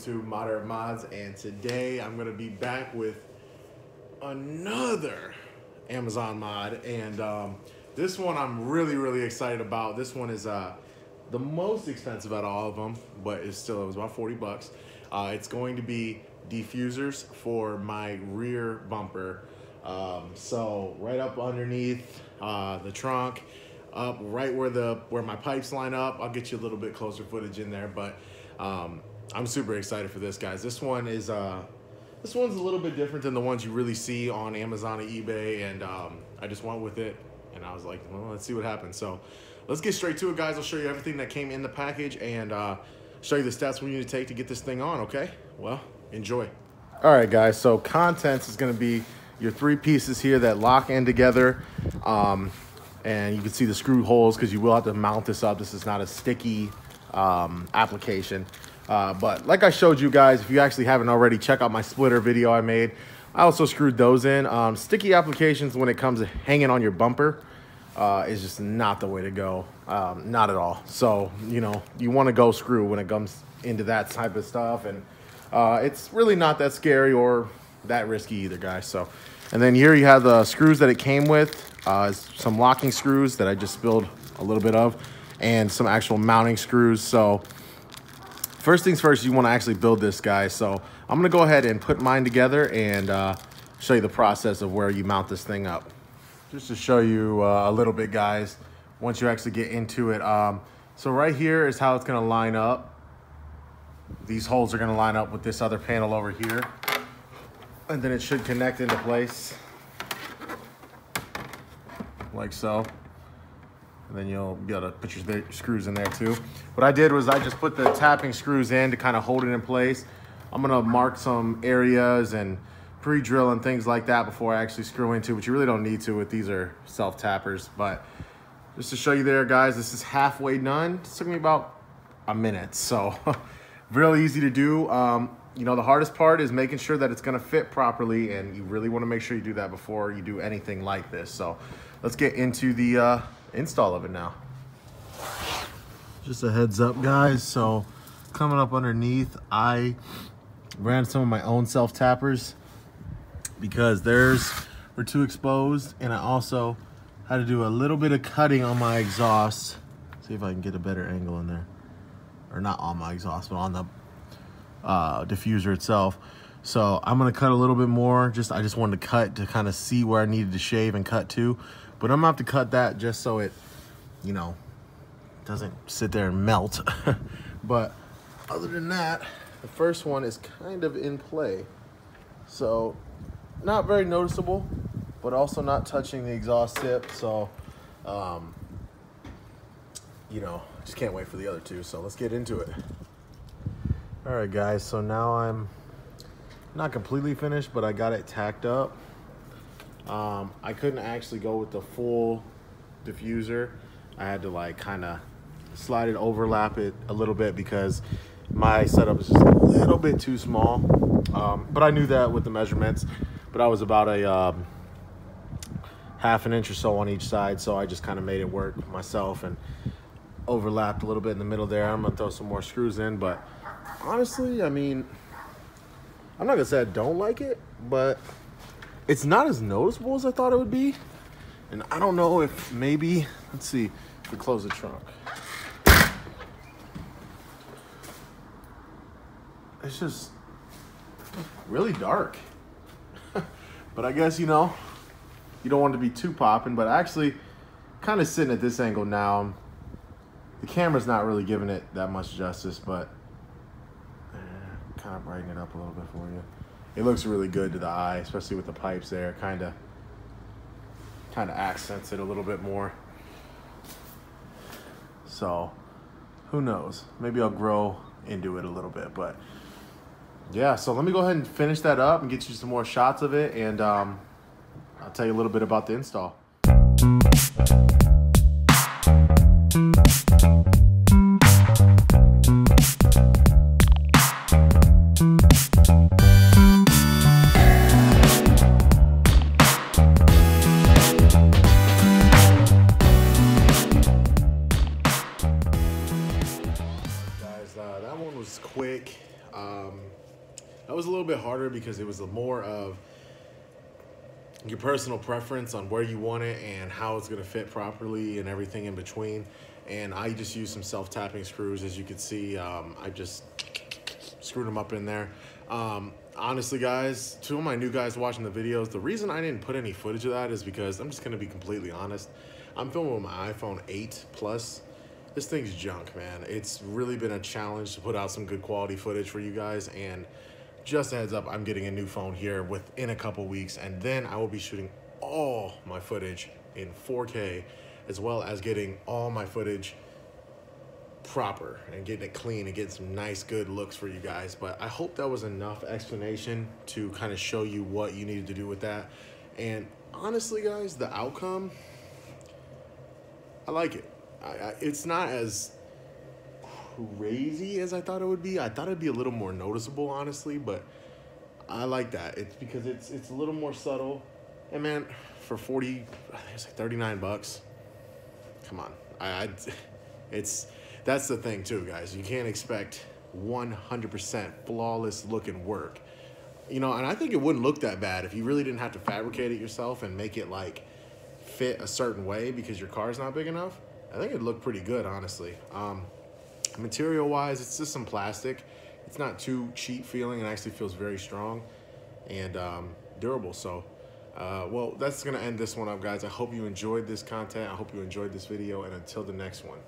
YouTube, Moderate Mods, and today I'm going to be back with another Amazon mod, and this one I'm really excited about. This one is the most expensive out of all of them, but it was about 40 bucks. It's going to be diffusers for my rear bumper. So right up underneath the trunk, up right where my pipes line up. I'll get you a little bit closer footage in there, but I'm super excited for this, guys. This one's a little bit different than the ones you really see on Amazon and eBay, and I just went with it, and I was like, well, let's see what happens. So let's get straight to it, guys. I'll show you everything that came in the package and show you the steps we need to take to get this thing on, okay? Well, enjoy. All right, guys, so contents is gonna be your 3 pieces here that lock in together. And you can see the screw holes because you will have to mount this up. This is not a sticky application. But like I showed you guys, if you actually haven't already, check out my splitter video I made. I also screwed those in. Sticky applications when it comes to hanging on your bumper is just not the way to go. Not at all. So, you know, you want to go screw when it comes into that type of stuff. And it's really not that scary or that risky either, guys. So, and then here you have the screws that it came with. Some locking screws that I just spilled a little bit of, and some actual mounting screws. So first things first, you want to actually build this, guys. So I'm going to go ahead and put mine together and show you the process of where you mount this thing up. Just to show you a little bit, guys, once you actually get into it. So right here is how it's going to line up. These holes are going to line up with this other panel over here, and then it should connect into place like so. And then you'll be able to put your screws in there too. What I did was I just put the tapping screws in to kind of hold it in place. I'm gonna mark some areas and pre-drill and things like that before I actually screw into, which you really don't need to with these are self-tappers. But just to show you there, guys, this is halfway done. It took me about a minute, so really easy to do. You know, the hardest part is making sure that it's gonna fit properly, and you really wanna make sure you do that before you do anything like this. So let's get into the install of it now. Just a heads up, guys. So coming up underneath, I ran some of my own self-tappers because theirs were too exposed, and I also had to do a little bit of cutting on my exhaust. See if I can get a better angle in there. Or not on my exhaust, but on the diffuser itself. So I'm gonna cut a little bit more. I just wanted to cut to kind of see where I needed to shave and cut to. But I'm gonna have to cut that just so it, you know, doesn't sit there and melt. But other than that, the first one is kind of in play. So not very noticeable, but also not touching the exhaust tip. So, you know, just can't wait for the other two. So let's get into it. All right, guys, so now I'm not completely finished, but I got it tacked up. I couldn't actually go with the full diffuser. I had to like kind of slide it, overlap it a little bit because my setup is just a little bit too small. But I knew that with the measurements, but I was about a half an inch or so on each side, so I just kind of made it work myself and overlapped a little bit in the middle there. I'm gonna throw some more screws in, but honestly, I mean, I'm not gonna say I don't like it, but it's not as noticeable as I thought it would be. And I don't know if maybe, let's see if we close the trunk. It's just really dark. But I guess, you know, you don't want it to be too popping, but actually kind of sitting at this angle now. The camera's not really giving it that much justice, but kind of brighten it up a little bit for you. It looks really good to the eye, especially with the pipes there. Kind of accents it a little bit more. So who knows? Maybe I'll grow into it a little bit, but yeah. So let me go ahead and finish that up and get you some more shots of it, and I'll tell you a little bit about the install. That one was quick. That was a little bit harder because it was more of your personal preference on where you want it and how it's gonna fit properly and everything in between. And I just used some self-tapping screws, as you can see. I just screwed them up in there. Honestly, guys, to all my new guys watching the videos, the reason I didn't put any footage of that is because I'm just gonna be completely honest. I'm filming with my iPhone 8 Plus. This thing's junk, man. It's really been a challenge to put out some good quality footage for you guys, and just a heads up, I'm getting a new phone here within a couple weeks, and then I will be shooting all my footage in 4K, as well as getting all my footage proper and getting it clean and getting some nice, good looks for you guys. But I hope that was enough explanation to kind of show you what you needed to do with that. And honestly, guys, the outcome, I like it. It's not as crazy as I thought it would be. I thought it'd be a little more noticeable, honestly, but I like that. It's because it's a little more subtle. And man, for 40, I think it's like 39 bucks. Come on. That's the thing too, guys. You can't expect 100% flawless looking work. You know, and I think it wouldn't look that bad if you really didn't have to fabricate it yourself and make it like fit a certain way because your car's not big enough. I think it'd look pretty good, honestly. Material wise, it's just some plastic. It's not too cheap feeling. It actually feels very strong and durable. So well, that's gonna end this one up, guys. I hope you enjoyed this content. I hope you enjoyed this video, and until the next one.